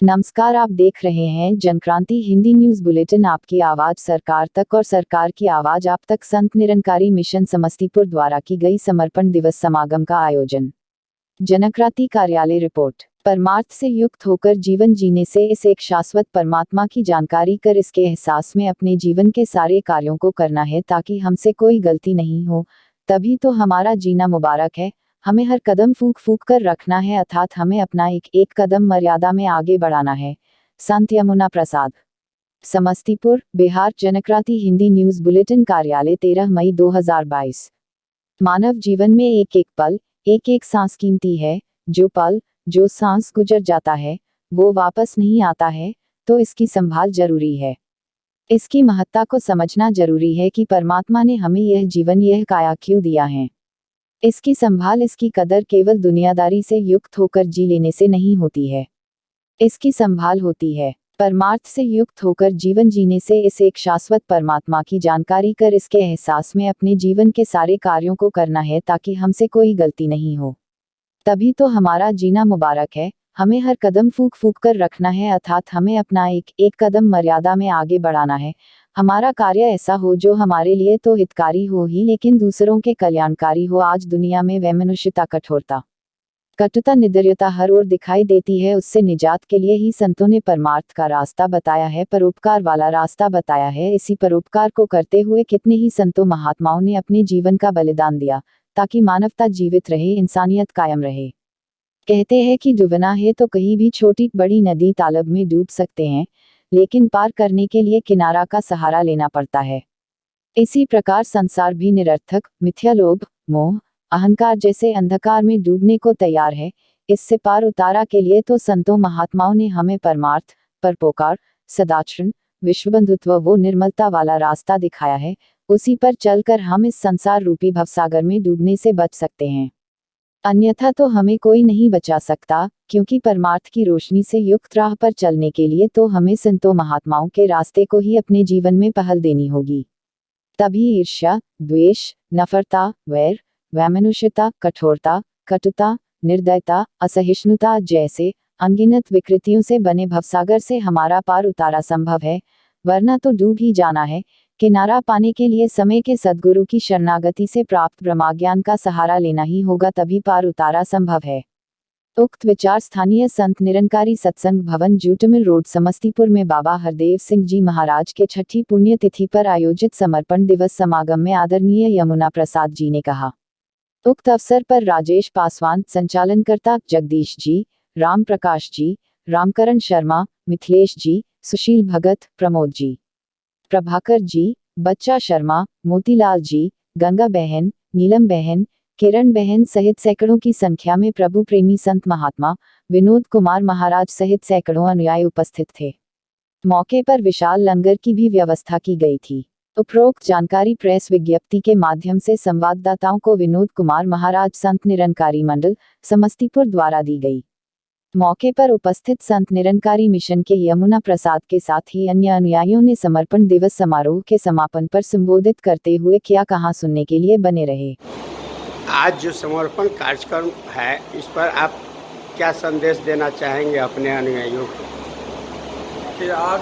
नमस्कार, आप देख रहे हैं जनक्रांति हिंदी न्यूज बुलेटिन। आपकी आवाज सरकार तक और सरकार की आवाज आप तक। संत निरंकारी मिशन समस्तीपुर द्वारा की गई समर्पण दिवस समागम का आयोजन। जनक्रांति कार्यालय रिपोर्ट। परमार्थ से युक्त होकर जीवन जीने से इस एक शाश्वत परमात्मा की जानकारी कर इसके एहसास में अपने जीवन के सारे कार्यों को करना है ताकि हमसे कोई गलती नहीं हो, तभी तो हमारा जीना मुबारक है। हमें हर कदम फूंक फूंक कर रखना है, अर्थात हमें अपना एक एक कदम मर्यादा में आगे बढ़ाना है। संत यमुना प्रसाद, समस्तीपुर, बिहार। जनक्रांति हिंदी न्यूज बुलेटिन कार्यालय 13 मई 2022। मानव जीवन में एक एक पल, एक एक सांस कीमती है। जो सांस गुजर जाता है वो वापस नहीं आता है, तो इसकी संभाल जरूरी है। इसकी महत्ता को समझना जरूरी है कि परमात्मा ने हमें यह जीवन, यह काया क्यों दिया है। इसकी संभाल, इसकी कदर केवल दुनियादारी से युक्त होकर जी लेने से नहीं होती है। इसकी संभाल होती है परमार्थ से युक्त होकर जीवन जीने से, इस एक शाश्वत परमात्मा की जानकारी कर इसके एहसास में अपने जीवन के सारे कार्यों को करना है ताकि हमसे कोई गलती नहीं हो, तभी तो हमारा जीना मुबारक है। हमें हर कदम फूंक फूंक कर रखना है, अर्थात हमें अपना एक एक कदम मर्यादा में आगे बढ़ाना है। हमारा कार्य ऐसा हो जो हमारे लिए तो हितकारी हो ही, लेकिन दूसरों के कल्याणकारी हो। आज दुनिया में वैमनुष्यता, कटुता, निडरता हर ओर दिखाई देती है। उससे निजात के लिए ही संतों ने परमार्थ का रास्ता बताया है, परोपकार वाला रास्ता बताया है। इसी परोपकार को करते हुए कितने ही संतों महात्माओं ने अपने जीवन का बलिदान दिया ताकि मानवता जीवित रहे, इंसानियत कायम रहे। कहते हैं कि डूबना है तो कहीं भी छोटी बड़ी नदी तालाब में डूब सकते हैं, लेकिन पार करने के लिए किनारा का सहारा लेना पड़ता है। इसी प्रकार संसार भी निरर्थक, मिथ्या, लोभ, मोह, अहंकार जैसे अंधकार में डूबने को तैयार है। इससे पार उतारा के लिए तो संतों महात्माओं ने हमें परमार्थ, परोपकार, सदाचरण, विश्वबंधुत्व वो निर्मलता वाला रास्ता दिखाया है। उसी पर चलकर हम इस संसार रूपी भवसागर में डूबने से बच सकते हैं, अन्यथा तो हमें कोई नहीं बचा सकता। क्योंकि परमार्थ की रोशनी से युक्त राह पर चलने के लिए तो हमें संतों महात्माओं के रास्ते को ही अपने जीवन में पहल देनी होगी। तभी ईर्ष्या, द्वेष, नफरता, वैर, वैमनुष्यता, कठोरता, कटुता, निर्दयता, असहिष्णुता जैसे अनगिनत विकृतियों से बने भवसागर से हमारा पार उतारा संभव है, वरना तो डूब ही जाना है। किनारा पाने के लिए समय के सद्गुरु की शरणागति से प्राप्त ब्रह्मज्ञान का सहारा लेना ही होगा, तभी पार उतारा संभव है। उक्त विचार स्थानीय संत निरंकारी सत्संग भवन, जूटमिल रोड, समस्तीपुर में बाबा हरदेव सिंह जी महाराज के 6ठी पुण्यतिथि पर आयोजित समर्पण दिवस समागम में आदरणीय यमुना प्रसाद जी ने कहा। उक्त अवसर पर राजेश पासवान, संचालनकर्ता जगदीश जी, राम प्रकाश जी, रामकरण शर्मा, मिथिलेश जी, सुशील भगत, प्रमोद जी, प्रभाकर जी, बच्चा शर्मा, मोतीलाल जी, गंगा बहन, नीलम बहन, किरण बहन सहित सैकड़ों की संख्या में प्रभु प्रेमी संत महात्मा विनोद कुमार महाराज सहित सैकड़ों अनुयायी उपस्थित थे। मौके पर विशाल लंगर की भी व्यवस्था की गई थी। उपरोक्त जानकारी प्रेस विज्ञप्ति के माध्यम से संवाददाताओं को विनोद कुमार महाराज संत निरंकारी मंडल समस्तीपुर द्वारा दी गई। मौके पर उपस्थित संत निरंकारी मिशन के यमुना प्रसाद के साथ ही अन्य अनुयायियों ने समर्पण दिवस समारोह के समापन पर संबोधित करते हुए क्या कहा, सुनने के लिए बने रहे। आज जो समर्पण कार्यक्रम है, इस पर आप क्या संदेश देना चाहेंगे अपने अनुयायियों को? कि आज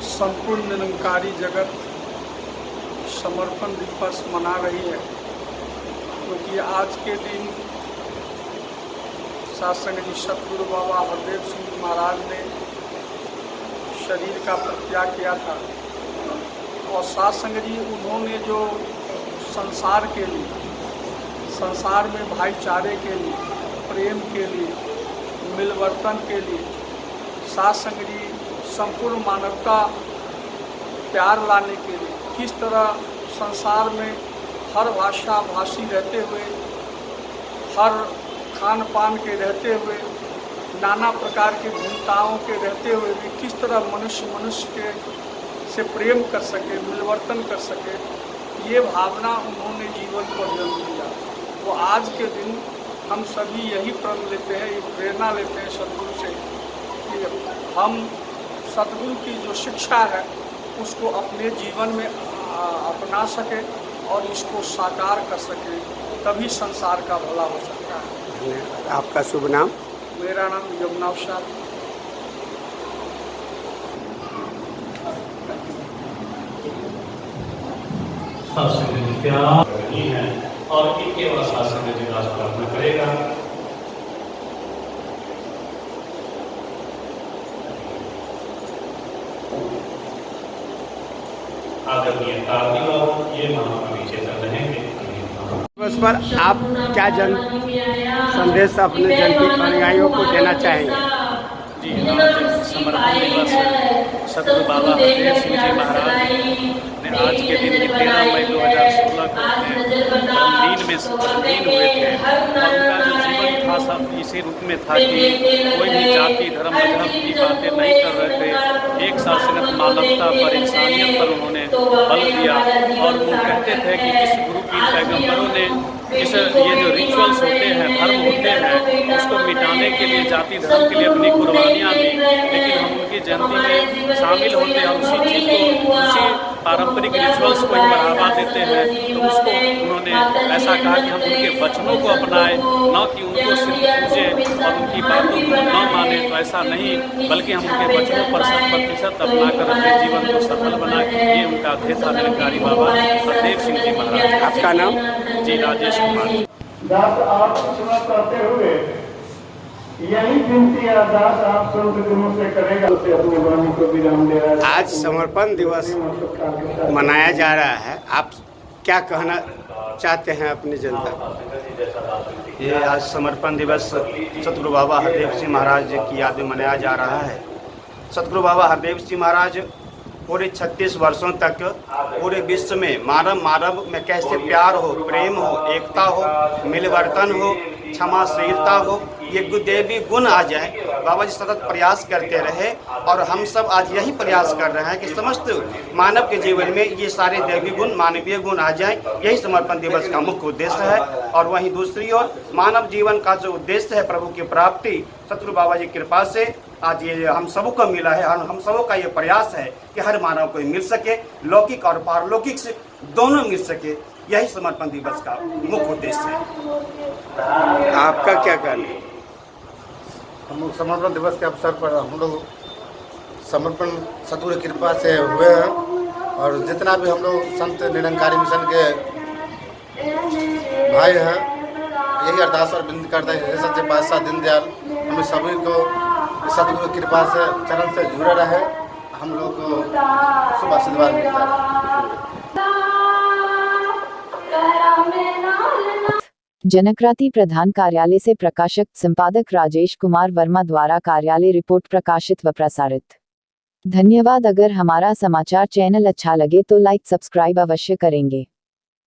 संपूर्ण निरंकारी जगत समर्पण दिवस मना रही है, क्योंकि आज के दिन सत्संग जी सतगुरु बाबा हरदेव सिंह जी महाराज ने शरीर का परित्याग किया था। और सत्संग जी उन्होंने जो संसार के लिए, संसार में भाईचारे के लिए, प्रेम के लिए, मिलवर्तन के लिए सत्संग जी संपूर्ण मानवता प्यार लाने के लिए किस तरह संसार में हर भाषा भाषी रहते हुए, हर खान पान के रहते हुए, नाना प्रकार के भिन्नताओं के रहते हुए भी किस तरह मनुष्य के से प्रेम कर सके, मिलवर्तन कर सके, ये भावना उन्होंने जीवन पर जन्म दिया। वो आज के दिन हम सभी यही प्रण लेते हैं, ये प्रेरणा लेते हैं सदगुरु से कि हम सदगुरु की जो शिक्षा है उसको अपने जीवन में अपना सके और इसको साकार कर सके, तभी संसार का भला हो सकता है। आपका शुभ नाम? मेरा नाम यमुना प्रसाद। सत्संग जी प्यार करनी है और इनके बाद सत्संग जी दास प्रार्थना करेगा। आदरणीय तारनी बाबू ये महाकवि चेतन रहेंगे। उस पर आप क्या संदेश अपने जन अनुयायियों को देना चाहेंगे? जी, आज समर्पण दिवस सतगुरु बाबा हरदेव सिंह जी महाराज ने आज के दिन ही 13 मई 2016 को अपने लीन हुए थे और उनका जो जीवन था सब इसी रूप में था कि कोई भी जाति धर्म मजहब की बातें नहीं कर रहे थे। एक शासनत मानवता पर इंसानियत पर उन्होंने बल दिया और वो कहते थे कि इस गुरु की पैगंबरों ने ये जो रिचुअल्स होते हैं, धर्म होते हैं, उसको मिटाने के लिए जाति धर्म के लिए अपनी कुर्बानियाँ दी, लेकिन हम उनकी जयंती में शामिल होते हैं और उसी चीज़ को, उसी पारंपरिक रिचुअल्स को ही बढ़ावा देते हैं। तो उसको उन्होंने ऐसा कहा कि हम उनके वचनों को अपनाएं, न कि उनको सिर्फ पूजें और उनकी बातों को न माने। तो ऐसा नहीं, बल्कि हम उनके वचनों पर 100% अपनाकर अपने जीवन को सफल बनाए। ये उनका ध्येय था निरंकारी बाबा हरदेव सिंह जी महाराज। आपका नाम? जी, राजेश कुमार। दास आप सेवा करते हुए यही विनती अरदास आप संत गुरु से करेगा उसे अपने वाणी को विराम दे रहा है। आज समर्पण दिवस मनाया जा रहा है, आप क्या कहना चाहते हैं अपनी जनता को? ये आज समर्पण दिवस सतगुरु बाबा हरदेव सिंह महाराज की याद में मनाया जा रहा है। सतगुरु बाबा हरदेव सिंह महाराज पूरे 36 वर्षों तक पूरे विश्व में मानव में कैसे प्यार हो, प्रेम हो, एकता हो, मिलवर्तन हो, क्षमाशीलता हो, ये देवी गुण आ जाए, बाबा जी सतत प्रयास करते रहे। और हम सब आज यही प्रयास कर रहे हैं कि समस्त मानव के जीवन में ये सारे दैवी गुण, मानवीय गुण आ जाए। यही समर्पण दिवस का मुख्य उद्देश्य है। और वहीं दूसरी ओर मानव जीवन का जो उद्देश्य है प्रभु की प्राप्ति, सतगुरु बाबा जी की कृपा से आज ये हम सबों को मिला है। और हम सबों का ये प्रयास है कि हर मानव को मिल सके, लौकिक और पारलौकिक से दोनों मिल सके। यही समर्पण दिवस का मुख्य उद्देश्य है। आपका क्या कहना है? हम लोग समर्पण दिवस के अवसर पर हम लोग समर्पण सतगुरु की कृपा से हुए हैं। और जितना भी हम लोग संत निरंकारी मिशन के भाई हैं, यही अरदास और विनती करते हैं कि सच्चे पातशाह दीनदयाल हमें सभी को सतगुरु की कृपा से चरण से जुड़े रहे, हम लोग को शुभ आशीर्वाद मिलता है। जनक्रांति प्रधान कार्यालय से प्रकाशक संपादक राजेश कुमार वर्मा द्वारा कार्यालय रिपोर्ट प्रकाशित व प्रसारित। धन्यवाद। अगर हमारा समाचार चैनल अच्छा लगे तो लाइक सब्सक्राइब अवश्य करेंगे।